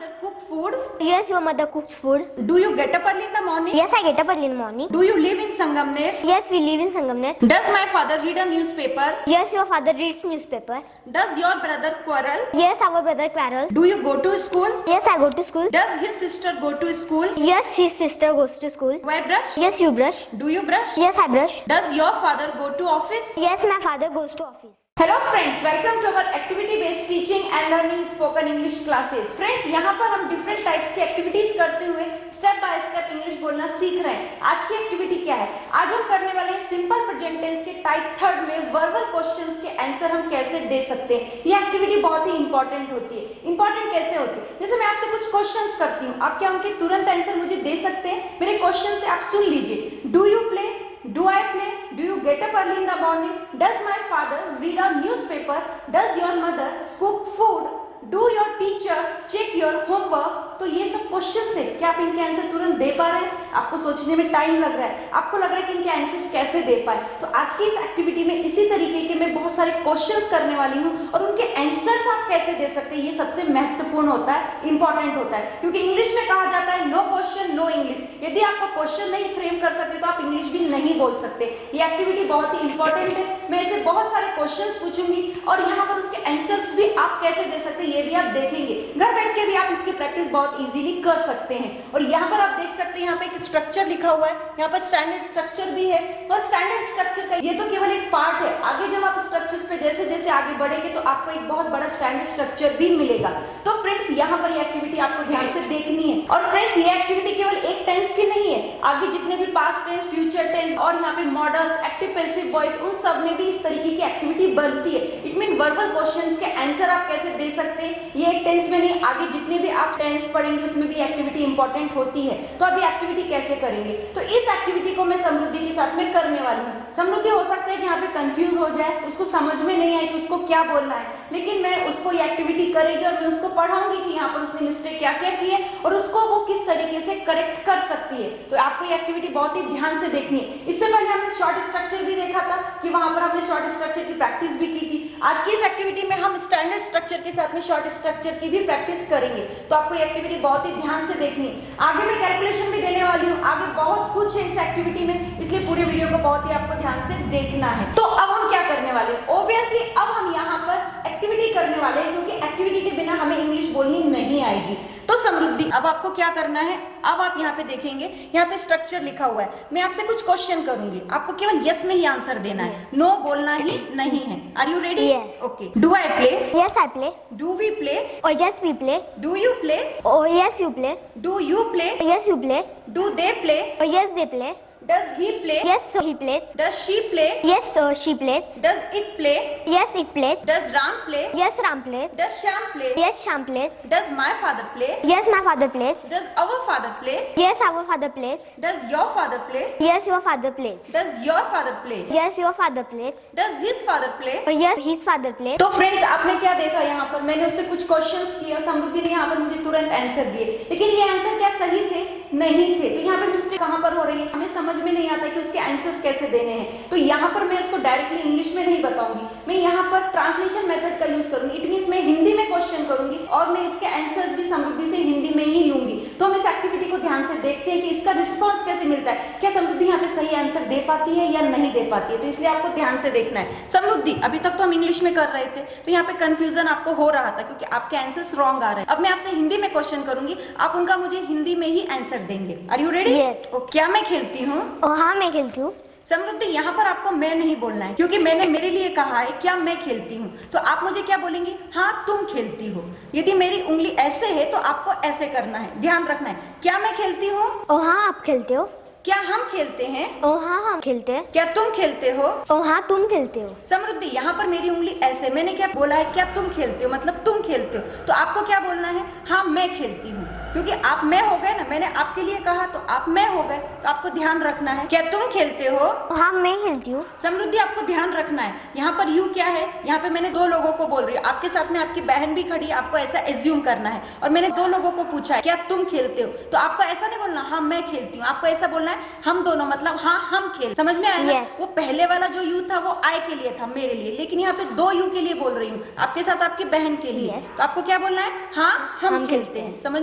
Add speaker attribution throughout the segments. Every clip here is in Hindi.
Speaker 1: mother cook food?
Speaker 2: Yes, your mother cooks food.
Speaker 1: Do you get up early in the morning?
Speaker 2: Yes, I get up early in the morning.
Speaker 1: Do you live in Sangamner?
Speaker 2: Yes, we live in Sangamner.
Speaker 1: Does my father read a newspaper?
Speaker 2: Yes, your father reads newspaper.
Speaker 1: Does your brother quarrel?
Speaker 2: Yes, our brother quarrels.
Speaker 1: Do you go to school?
Speaker 2: Yes, I go to school.
Speaker 1: Does his sister go to school?
Speaker 2: Yes, his sister goes to school.
Speaker 1: Do I brush?
Speaker 2: Yes, you brush.
Speaker 1: Do you brush?
Speaker 2: Yes, I brush.
Speaker 1: Does your father go to office?
Speaker 2: Yes, my father goes to office.
Speaker 1: Hello friends, welcome to our activity based teaching and learning spoken English classes. Friends, यहाँ पर हम डिफरेंट टाइप्स की एक्टिविटीज करते हुए स्टेप बाय स्टेप इंग्लिश बोलना सीख रहे हैं। आज की एक्टिविटी क्या है? आज हम करने वाले हैं सिंपल प्रेजेंट टेंस के टाइप थर्ड में वर्बल क्वेश्चंस के आंसर हम कैसे दे सकते हैं। ये एक्टिविटी बहुत ही इंपॉर्टेंट होती है। इंपॉर्टेंट कैसे होती है? जैसे मैं आपसे कुछ क्वेश्चंस करती हूँ, आप क्या उनके तुरंत आंसर मुझे दे सकते हैं? मेरे क्वेश्चन से आप सुन लीजिए। Do you play? Do I play? Do you get up early in the morning? Does my father read a newspaper? Does your mother cook food? Do your teachers check your homework? तो ये सब क्वेश्चन है, क्या आप इनके आंसर तुरंत दे पा रहे हैं? आपको सोचने में टाइम लग रहा है, आपको लग रहा है कि इनके आंसर्स कैसे दे पाए। तो आज की इस एक्टिविटी में इसी तरीके के मैं बहुत सारे क्वेश्चंस करने वाली हूँ और उनके आंसर्स आप कैसे दे सकते हैं, ये सबसे महत्वपूर्ण होता है, इंपॉर्टेंट होता है। क्योंकि इंग्लिश में कहा जाता है नो क्वेश्चन नो इंग्लिश। यदि आपका क्वेश्चन नहीं फ्रेम कर सकते तो आप इंग्लिश भी नहीं बोल सकते। ये एक्टिविटी बहुत ही इंपॉर्टेंट है। मैं इसे बहुत सारे क्वेश्चन पूछूंगी और यहाँ पर उसके आंसर्स भी आप कैसे दे सकते हैं ये भी आप देखेंगे। घर बैठ के भी आप इसकी प्रैक्टिस बहुत इजीली कर सकते हैं। और यहाँ पर आप देख सकते हैं, यहाँ पे एक स्ट्रक्चर लिखा हुआ है, यहाँ पर स्टैंडर्ड स्ट्रक्चर भी है। और स्टैंडर्ड स्ट्रक्चर का ये तो केवल एक पार्ट है। आगे जब आप स्ट्रक्चर्स पे जैसे जैसे आगे बढ़ेंगे तो आपको एक बहुत बड़ा स्टैंडर्ड स्ट्रक्चर भी मिलेगा। तो फ्रेंड्स, यहाँ पर ये एक्टिविटी आपको ध्यान से देखनी है। और फ्रेंड्स, ये एक्टिविटी केवल एक टेंस की नहीं है, आगे जितने भी पास्ट टेंस, फ्यूचर टेंस और यहाँ पे मॉडल्स, एक्टिव पैसिव वॉइस, उन सब में भी इस तरीके की एक्टिविटी बनती है। इट मीन वर्बल क्वेश्चंस के आंसर आप कैसे दे सकते हैं। ये एक टेंस में नहीं, आगे जितने भी आप टेंस पढ़ेंगे उसमें भी एक्टिविटी इंपॉर्टेंट होती है। तो अभी एक्टिविटी कैसे करेंगे? तो इस एक्टिविटी को मैं समृद्धि के साथ में करने वाली हूँ। समृद्धि हो सकता है कि यहाँ पे कंफ्यूज हो जाए, उसको समझ में नहीं आए कि उसको क्या बोलना है, लेकिन मैं उसको ये एक्टिविटी करेगी और मैं उसको पढ़ाऊंगी कि यहाँ पर उसने मिस्टेक क्या क्या की है और उसको वो किस तरीके से करेक्ट कर सकती है। तो आपको ये एक्टिविटी बहुत ही ध्यान से देखनी है। इससे पहले हमने शॉर्ट स्ट्रक्चर भी देखा था कि वहां पर हमने शॉर्ट स्ट्रक्चर की प्रैक्टिस भी की थी। आज की इस एक्टिविटी में हम स्टैंडर्ड स्ट्रक्चर के साथ में शॉर्ट स्ट्रक्चर की भी प्रैक्टिस करेंगे। तो आपको ये एक्टिविटी बहुत ही ध्यान से देखनी है। आगे मैं कैलकुलेशन भी देने वाली हूँ, आगे बहुत कुछ है इस एक्टिविटी में, इसलिए पूरे वीडियो को बहुत ही आपको ध्यान से देखना है। तो अब हम क्या करने वाले हैं? ऑब्वियसली अब हम यहाँ पर एक्टिविटी करने वाले हैं, क्योंकि एक्टिविटी के बिना हमें इंग्लिश बोलनी नहीं आएगी। तो समृद्धि, अब आपको क्या करना है? अब आप यहाँ पे देखेंगे, यहाँ पे स्ट्रक्चर लिखा हुआ है। मैं आपसे कुछ क्वेश्चन करूंगी, आपको केवल यस में ही आंसर देना है, नो बोलना ही नहीं है। Are you ready?
Speaker 2: Yes.
Speaker 1: Okay. Do I play?
Speaker 2: Yes, I play.
Speaker 1: Do we play?
Speaker 2: Oh, yes, we play.
Speaker 1: Do you play?
Speaker 2: Oh, yes, you play.
Speaker 1: Do you play?
Speaker 2: Oh, yes, you play.
Speaker 1: Do they play?
Speaker 2: Oh, yes, they play.
Speaker 1: Does he play?
Speaker 2: Yes, so he plays.
Speaker 1: Does she play?
Speaker 2: Yes, so she plays.
Speaker 1: Does it play?
Speaker 2: Yes, it plays.
Speaker 1: Does Ram play?
Speaker 2: Yes, Ram plays.
Speaker 1: Does Shyam play?
Speaker 2: Yes, Sham plays.
Speaker 1: Does my father play?
Speaker 2: Yes, my father plays.
Speaker 1: Does our father play?
Speaker 2: Yes, our father plays.
Speaker 1: Does your father play?
Speaker 2: Yes, your father plays.
Speaker 1: Does your father play?
Speaker 2: Yes, your father plays.
Speaker 1: Does his father play?
Speaker 2: Oh, yes, his father plays.
Speaker 1: तो फ्रेंड्स, आपने क्या देखा? यहाँ पर मैंने उससे कुछ क्वेश्चंस किए और समृद्धि ने यहाँ पर मुझे तुरंत आंसर दिए, लेकिन ये आंसर क्या सही थे? नहीं थे। तो यहाँ पे मिस्टेक कहाँ पर हो रही है? हमें समझ में नहीं आता कि उसके आंसर्स कैसे देने हैं। तो यहाँ पर मैं उसको डायरेक्टली इंग्लिश में नहीं बताऊंगी, मैं यहाँ पर ट्रांसलेशन मेथड का यूज करूंगी। इट मींस मैं हिंदी में क्वेश्चन करूंगी और मैं उसके आंसर्स भी समृद्धि से हिंदी में ही लूंगी। तो हम इस एक्टिविटी को ध्यान से देखते हैं कि इसका रिस्पॉन्स कैसे मिलता है, क्या समृद्धि यहाँ पे सही आंसर दे पाती है या नहीं दे पाती है। तो इसलिए आपको ध्यान से देखना है। समृद्धि, अभी तक तो हम इंग्लिश में कर रहे थे, तो यहाँ पे कंफ्यूजन आपको हो रहा था क्योंकि आपके आंसर्स रॉन्ग आ रहे हैं। अब मैं आपसे हिंदी में क्वेश्चन करूंगी, आप उनका मुझे हिंदी में ही आंसर देंगे। Are you ready?
Speaker 2: Yes.
Speaker 1: क्या मैं खेलती हूँ?
Speaker 2: Oh, हाँ, मैं खेलती हूँ।
Speaker 1: समृद्धि, यहाँ पर आपको मैं नहीं बोलना है, क्योंकि मैंने मेरे लिए कहा है क्या मैं खेलती हूँ। तो आप मुझे क्या बोलेंगी? हाँ, तुम खेलती हो। यदि मेरी उंगली ऐसे है तो आपको ऐसे करना है, ध्यान रखना है। क्या मैं खेलती हूँ?
Speaker 2: Oh, हाँ, आप खेलते हो।
Speaker 1: क्या हम खेलते हैं?
Speaker 2: Oh, हाँ, हम खेलते हैं।
Speaker 1: क्या तुम खेलते हो?
Speaker 2: Oh, हाँ, तुम खेलते हो।
Speaker 1: समृद्धि, यहाँ पर मेरी उंगली ऐसे, मैंने क्या बोला है? क्या तुम खेलते हो, मतलब तुम खेलते हो। तो आपको क्या बोलना है? हाँ, मैं खेलती हूँ। क्योंकि आप मैं हो गए ना, मैंने आपके लिए कहा तो आप मैं हो गए, तो आपको ध्यान रखना है। क्या तुम खेलते हो?
Speaker 2: हाँ मैं खेलती हूँ।
Speaker 1: समृद्धि आपको ध्यान रखना है, यहाँ पर यू क्या है, यहाँ पे मैंने दो लोगों को बोल रही हूँ, आपके साथ में आपकी बहन भी खड़ी है, आपको ऐसा एज्यूम करना है। और मैंने दो लोगों को पूछा है क्या तुम खेलते हो, तो आपको ऐसा नहीं बोलना हाँ मैं खेलती हूँ, आपको ऐसा बोलना है हम दोनों, मतलब हाँ हम खेल। समझ में आया ना?
Speaker 2: Yes.
Speaker 1: वो पहले वाला जो यू था वो आई के लिए था, मेरे लिए, लेकिन यहाँ पे दो यू के लिए बोल रही हूँ, आपके साथ आपकी बहन के लिए।
Speaker 2: Yes.
Speaker 1: तो आपको क्या बोलना है? हाँ हम खेलते हैं। समझ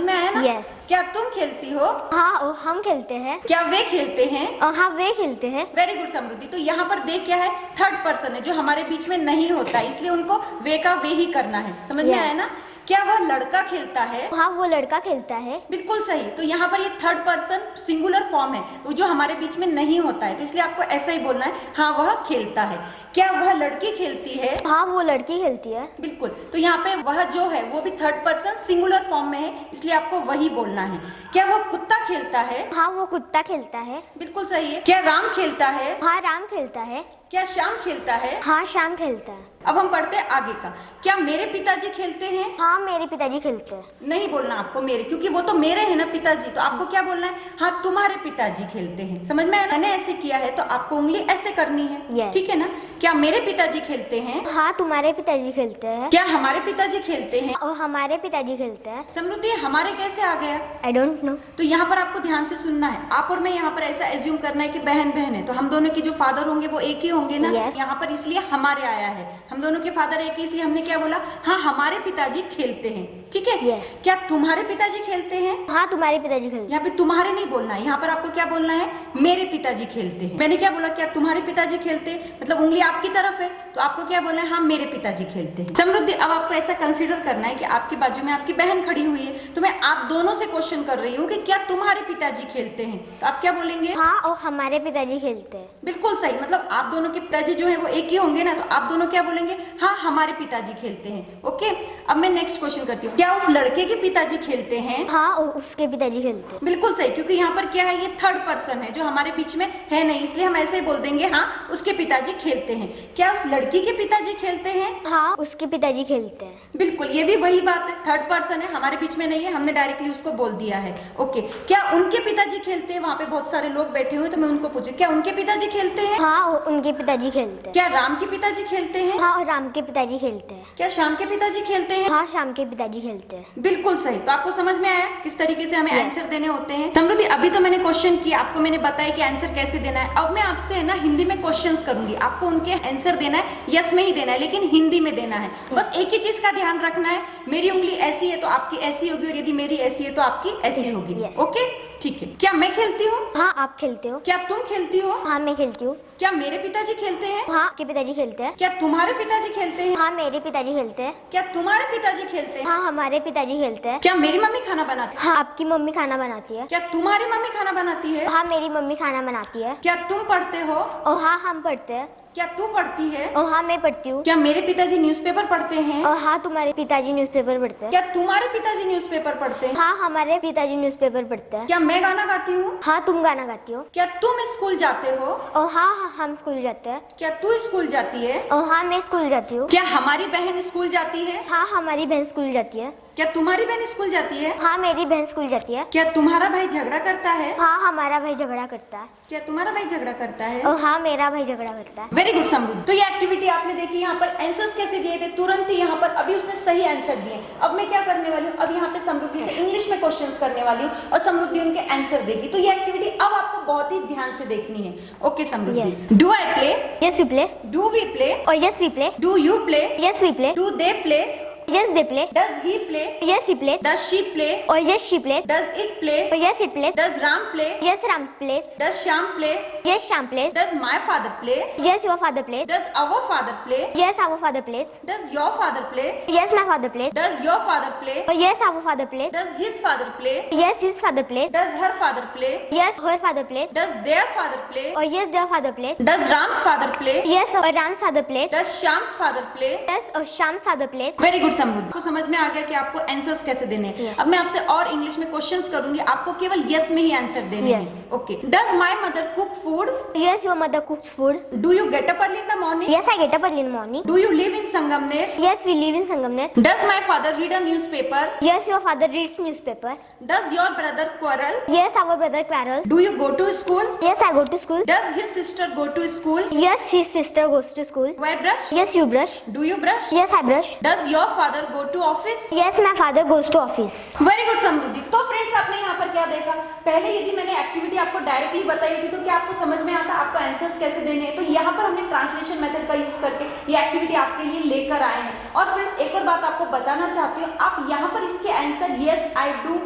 Speaker 1: में आया ना?
Speaker 2: Yes.
Speaker 1: क्या तुम खेलती हो?
Speaker 2: हाँ हम खेलते हैं।
Speaker 1: क्या वे खेलते हैं?
Speaker 2: हाँ वे खेलते हैं।
Speaker 1: Very good Samriddhi. तो यहाँ पर दे क्या है, थर्ड पर्सन है जो हमारे बीच में नहीं होता है, इसलिए उनको वे का वे ही करना है। समझ में
Speaker 2: Yes.
Speaker 1: आया ना? क्या वह लड़का खेलता है?
Speaker 2: हाँ वो लड़का खेलता है।
Speaker 1: बिल्कुल सही। तो यहाँ पर ये थर्ड पर्सन सिंगुलर फॉर्म है, वो जो हमारे बीच में नहीं होता है, तो इसलिए आपको ऐसा ही बोलना है हाँ वह खेलता है। क्या वह लड़की खेलती है?
Speaker 2: हाँ वो लड़की खेलती है।
Speaker 1: बिल्कुल। तो यहाँ पे वह जो है वो भी थर्ड पर्सन सिंगुलर फॉर्म में है, इसलिए आपको वही बोलना है। क्या वह कुत्ता खेलता है?
Speaker 2: हाँ वो कुत्ता खेलता है।
Speaker 1: बिल्कुल सही है। क्या राम खेलता है?
Speaker 2: हाँ राम खेलता है।
Speaker 1: क्या श्याम खेलता है?
Speaker 2: हाँ श्याम खेलता है।
Speaker 1: अब हम पढ़ते हैं आगे का। क्या मेरे पिताजी खेलते हैं?
Speaker 2: हाँ मेरे पिताजी खेलते हैं।
Speaker 1: नहीं बोलना आपको मेरे, क्योंकि वो तो मेरे हैं ना पिताजी, तो आपको क्या बोलना है? हाँ तुम्हारे पिताजी खेलते हैं। समझ में आया? मैंने ऐसे किया है तो आपको उंगली ऐसे करनी है।
Speaker 2: Yes.
Speaker 1: ठीक है ना? क्या मेरे पिताजी खेलते हैं?
Speaker 2: हाँ तुम्हारे पिताजी खेलते हैं।
Speaker 1: क्या हमारे पिताजी खेलते हैं?
Speaker 2: और हमारे पिताजी खेलते हैं।
Speaker 1: समृद्धि हमारे कैसे आ गया?
Speaker 2: I don't know.
Speaker 1: तो यहाँ पर आपको ध्यान से सुनना है। आप और मैं यहाँ पर ऐसा एज्यूम करना है कि बहन बहन है, तो हम दोनों के जो फादर होंगे वो एक ही होंगे ना।
Speaker 2: Yes.
Speaker 1: यहाँ पर इसलिए हमारे आया है, हम दोनों के फादर एक ही, इसलिए हमने क्या बोला? हाँ हमारे पिताजी खेलते हैं। ठीक है?
Speaker 2: Yes.
Speaker 1: क्या तुम्हारे पिताजी खेलते हैं?
Speaker 2: हाँ तुम्हारे पिताजी खेलते हैं।
Speaker 1: यहाँ पे तुम्हारे नहीं बोलना है, यहाँ पर आपको क्या बोलना है? मेरे पिताजी खेलते हैं। मैंने क्या बोला? क्या तुम्हारे पिताजी खेलते हैं, मतलब उंगली आपकी तरफ है, तो आपको क्या बोलना है? हाँ मेरे पिताजी खेलते हैं। समृद्धि अब आपको ऐसा कंसीडर करना है कि आपके बाजू में आपकी बहन खड़ी हुई है, तो मैं आप दोनों से क्वेश्चन कर रही हूँ कि क्या तुम्हारे पिताजी खेलते हैं, तो आप क्या बोलेंगे?
Speaker 2: हाँ और हमारे पिताजी खेलते हैं।
Speaker 1: बिल्कुल सही। मतलब आप दोनों के पिताजी जो है वो एक ही होंगे ना, तो आप दोनों क्या बोलेंगे? हाँ हमारे पिताजी खेलते हैं। ओके, अब मैं नेक्स्ट क्वेश्चन करती हूँ। क्या उस लड़के के पिताजी खेलते हैं?
Speaker 2: हाँ और उसके पिताजी खेलते हैं।
Speaker 1: बिल्कुल सही, क्योंकि यहाँ पर क्या है, ये थर्ड पर्सन है जो हमारे बीच में है नहीं, इसलिए हम ऐसे ही बोल देंगे हाँ उसके पिताजी खेलते हैं। क्या उस लड़की के पिताजी खेलते हैं?
Speaker 2: हाँ उसके पिताजी खेलते हैं।
Speaker 1: बिल्कुल, ये भी वही बात है, थर्ड पर्सन है, हमारे बीच में नहीं है, हमने डायरेक्टली उसको बोल दिया है। ओके, क्या उनके पिताजी खेलते हैं? वहाँ पे बहुत सारे लोग बैठे हुए, तो मैं उनको पूछूं क्या उनके पिताजी खेलते हैं?
Speaker 2: हाँ और उनके पिताजी खेलते हैं।
Speaker 1: क्या राम के पिताजी खेलते हैं?
Speaker 2: हाँ और राम के पिताजी खेलते हैं।
Speaker 1: क्या श्याम के पिताजी खेलते हैं?
Speaker 2: हाँ श्याम के पिताजी खेलते हैं।
Speaker 1: बिल्कुल सही। तो आपको समझ में आया किस तरीके से हमें
Speaker 2: Yes.
Speaker 1: आंसर देने होते हैं? समृद्धि अभी तो मैंने क्वेश्चन किया, आपको मैंने बताया कि आंसर कैसे देना है। अब मैं आपसे है ना हिंदी में क्वेश्चंस करूंगी, आपको उनके आंसर देना है, यस में ही देना है, लेकिन हिंदी में देना है। बस एक ही चीज का ध्यान रखना है, मेरी उंगली ऐसी है तो आपकी ऐसी होगी, और यदि मेरी ऐसी है तो आपकी ऐसी होगी।
Speaker 2: Yes.
Speaker 1: ओके ठीक है। क्या मैं खेलती हूँ?
Speaker 2: हाँ आप खेलते हो।
Speaker 1: क्या तुम खेलती हो?
Speaker 2: हाँ मैं खेलती हूँ।
Speaker 1: क्या मेरे पिताजी खेलते हैं?
Speaker 2: हाँ आपके पिताजी खेलते हैं।
Speaker 1: क्या तुम्हारे पिताजी खेलते हैं?
Speaker 2: हाँ मेरे पिताजी खेलते हैं।
Speaker 1: क्या तुम्हारे पिताजी खेलते हैं?
Speaker 2: हाँ हमारे पिताजी खेलते हैं।
Speaker 1: क्या मेरी मम्मी खाना बनाती है?
Speaker 2: हाँ आपकी मम्मी खाना बनाती है।
Speaker 1: क्या तुम्हारी मम्मी खाना बनाती है?
Speaker 2: हाँ मेरी मम्मी खाना बनाती है।
Speaker 1: क्या तुम पढ़ते हो?
Speaker 2: और हाँ हम पढ़ते हैं।
Speaker 1: क्या तू पढ़ती है?
Speaker 2: और हाँ मैं पढ़ती हूँ।
Speaker 1: क्या मेरे पिताजी न्यूज़पेपर पढ़ते हैं?
Speaker 2: और हाँ तुम्हारे पिताजी न्यूज़पेपर पढ़ते हैं।
Speaker 1: क्या तुम्हारे पिताजी न्यूज़पेपर पढ़ते हैं?
Speaker 2: हाँ हमारे पिताजी न्यूज़पेपर पढ़ते हैं।
Speaker 1: क्या मैं गाना गाती हूँ?
Speaker 2: हाँ तुम गाना गाती हो।
Speaker 1: क्या तुम स्कूल जाते हो?
Speaker 2: और हाँ हम स्कूल जाते हैं।
Speaker 1: क्या तू स्कूल जाती है?
Speaker 2: और हाँ मैं स्कूल जाती हूँ।
Speaker 1: क्या हमारी बहन स्कूल जाती है?
Speaker 2: हाँ हमारी बहन स्कूल जाती है।
Speaker 1: क्या तुम्हारी बहन स्कूल जाती है?
Speaker 2: हाँ मेरी बहन स्कूल जाती है।
Speaker 1: क्या तुम्हारा भाई झगड़ा करता है?
Speaker 2: हाँ हमारा भाई झगड़ा करता है।
Speaker 1: क्या तुम्हारा भाई झगड़ा करता है?
Speaker 2: और हाँ मेरा भाई झगड़ा करता है।
Speaker 1: Very good Samriddhi. तो ये एक्टिविटी आपने देखी, यहाँ पर आंसर्स कैसे दिए थे, तुरंत ही यहाँ पर अभी उसने सही आंसर दिए। अब मैं क्या करने वाली हूँ, अब यहाँ पे समृद्धि से इंग्लिश में क्वेश्चंस करने वाली हूँ और समृद्धि उनके आंसर देगी। तो ये एक्टिविटी अब आपको बहुत ही ध्यान से देखनी है। Okay Samriddhi, do I play?
Speaker 2: Yes we play.
Speaker 1: Do we play?
Speaker 2: और yes we play.
Speaker 1: Do you play?
Speaker 2: Yes we play.
Speaker 1: Do they play?
Speaker 2: Yes they play.
Speaker 1: Does he play?
Speaker 2: Yes he play.
Speaker 1: Does she play?
Speaker 2: और yes she play.
Speaker 1: Does it play?
Speaker 2: और yes it play.
Speaker 1: Does Ram play?
Speaker 2: Yes Ram plays.
Speaker 1: Does Shyam play?
Speaker 2: Yes Shyam plays.
Speaker 1: Does my father play?
Speaker 2: Yes your father plays.
Speaker 1: Does our father play?
Speaker 2: Yes our father plays.
Speaker 1: Does your father play?
Speaker 2: Yes my father plays.
Speaker 1: Does your father play?
Speaker 2: और yes our father plays.
Speaker 1: Does his father play?
Speaker 2: Yes his father plays.
Speaker 1: Does her father play?
Speaker 2: Yes her father plays.
Speaker 1: Does their father play?
Speaker 2: और yes their father plays.
Speaker 1: Does Ram's father play?
Speaker 2: Yes और Ram father plays.
Speaker 1: Does Shyam's father play?
Speaker 2: Yes और Shyam father plays.
Speaker 1: Very good समृद्धि, आपको समझ में आ गया कि आपको आंसर्स कैसे देने हैं।
Speaker 2: Yes.
Speaker 1: अब मैं आपसे और इंग्लिश में क्वेश्चंस करूंगी, आपको केवल यस में ही आंसर देने
Speaker 2: Yes.
Speaker 1: हैं। Okay, does my mother cook food?
Speaker 2: Yes, your mother cooks food.
Speaker 1: Do you get up early in the morning?
Speaker 2: Yes, I get up early in the morning.
Speaker 1: Do you live in Sangamner?
Speaker 2: Yes, we live in Sangamner.
Speaker 1: Does my father read a newspaper?
Speaker 2: Yes, your father reads newspaper.
Speaker 1: Does your brother quarrel?
Speaker 2: Yes, our brother quarrels.
Speaker 1: Do you go to school?
Speaker 2: Yes, I go to school.
Speaker 1: Does his sister go to school?
Speaker 2: Yes, his sister goes to school.
Speaker 1: Do I brush?
Speaker 2: Yes, you brush.
Speaker 1: Do you brush?
Speaker 2: Yes, I brush.
Speaker 1: Does your father go to office?
Speaker 2: Yes, my father goes to office.
Speaker 1: Very good Samriddhi. तो फ्रेंड्स, आपने यहाँ पर क्या देखा, पहले यदि मैंने एक्टिविटी आपको डायरेक्टली बताई होती तो क्या आपको समझ में आता आपको आंसर्स कैसे देने हैं। तो यहाँ पर हमने ट्रांसलेशन मेथड का यूज करके ये एक्टिविटी आपके लिए लेकर आए हैं। और फ्रेंड्स, एक और बात आपको बताना चाहती हूँ, आप यहाँ पर इसके आंसर यस आई डू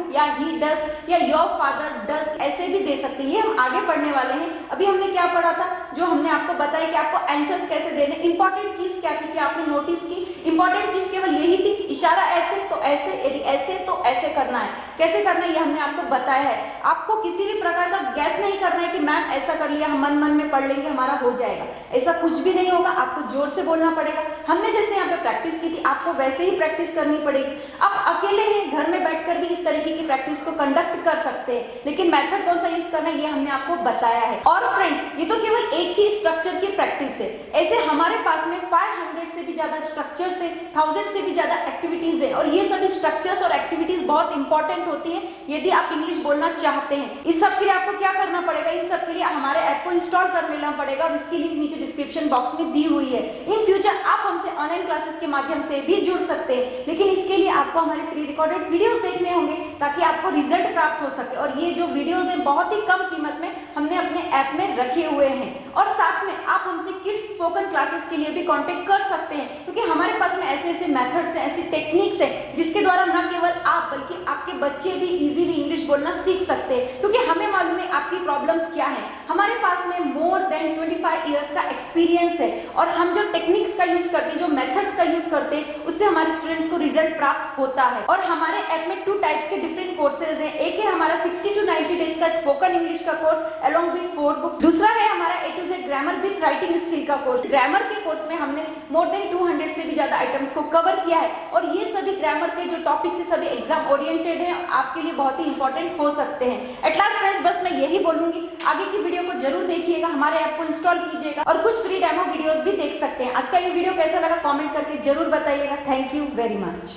Speaker 1: या ही डज या योर फादर डज ऐसे भी दे सकते हैं। ये हम आगे पढ़ने वाले हैं। अभी हमने क्या पढ़ा था, जो हमने आपको बताया कि आपको आंसर्स कैसे देने। इंपॉर्टेंट चीज क्या थी कि आपने नोटिस की, इंपॉर्टेंट चीज केवल यही थी, इशारा ऐसे तो ऐसे, यदि ऐसे तो ऐसे करना है। कैसे करना है ये हमने आपको बताया है। आपको किसी भी प्रकार का गैस नहीं करना है कि मैम ऐसा कर लिया, हम मन मन में पढ़ लेंगे हमारा हो जाएगा, ऐसा कुछ भी नहीं होगा। आपको जोर से बोलना पड़ेगा। हमने जैसे यहाँ पे प्रैक्टिस की थी, आपको वैसे ही प्रैक्टिस करनी पड़ेगी। आप अकेले हैं, घर में बैठकर भी इस तरीके की प्रैक्टिस को कंडक्ट कर सकते हैं, लेकिन मेथड कौन सा यूज करना है ये हमने आपको बताया है। और फ्रेंड्स, ये तो केवल एक ही स्ट्रक्चर की प्रैक्टिस है। ऐसे हमारे पास में 500 से भी ज्यादा स्ट्रक्चर्स है, 1000 से भी ज्यादा एक्टिविटीज है, और ये सभी स्ट्रक्चर्स और एक्टिविटीज बहुत इंपॉर्टेंट होती है यदि आप इंग्लिश बोलना चाहते हैं। इस सब के लिए आपको क्या करना पड़ेगा, इन सब के लिए हमारे ऐप को इंस्टॉल कर लेना पड़ेगा, और इसकी लिंक नीचे डिस्क्रिप्शन बॉक्स में दी हुई है। इन फ्यूचर आप हमसे ऑनलाइन क्लासेस के माध्यम से भी जुड़ सकते हैं, लेकिन इसके लिए आपको हमारे प्री रिकॉर्डेड वीडियोस देखने होंगे ताकि आपको रिजल्ट प्राप्त हो सके। और ये जो वीडियोस हैं बहुत ही कम कीमत में हमने अपने ऐप में रखे हुए हैं। और साथ में आप हमसे किड्स स्पोकन क्लासेस के लिए भी कांटेक्ट कर सकते हैं, क्योंकि हमारे पास में ऐसे ऐसे मेथड्स हैं, ऐसी टेक्निक्स हैं जिसके द्वारा न केवल आप बल्कि आपके बच्चे भी इजीली इंग्लिश बोलना सीख सकते हैं। क्योंकि हमें मालूम है आपकी प्रॉब्लम्स क्या हैं। हमारे पास में मोर देन 25 इयर्स का एक्सपीरियंस है, और हम जो टेक्निक्स का यूज करते हैं, जो मेथड्स का यूज करते हैं, उससे हमारे स्टूडेंट्स को रिजल्ट प्राप्त होता है। और हमारे ऐप में 2 टाइप्स के डिफरेंट कोर्सेज हैं। एक है हमारा 60 to 90 डेज का स्पोकन इंग्लिश का कोर्स अलोंग विद 4 बुक्स। दूसरा है हमारा A to Z grammar with writing skill का कोर्स। ग्रामर के कोर्स में हमने मोर देन 200 से भी ज्यादा आइटम्स को कवर किया है, और ये सभी ग्रामर के जो टॉपिक्स है सभी एग्जाम ओरिएंटेड हैं, आपके लिए बहुत ही इंपॉर्टेंट हो सकते हैं। एट लास्ट फ्रेंड्स, बस मैं यही बोलूंगी, आगे की वीडियो को जरूर देखिएगा, हमारे ऐप को इंस्टॉल कीजिएगा, और कुछ फ्री डेमो वीडियोस भी देख सकते हैं। आज का ये वीडियो कैसा लगा कमेंट करके जरूर बताइएगा। Thank you very much.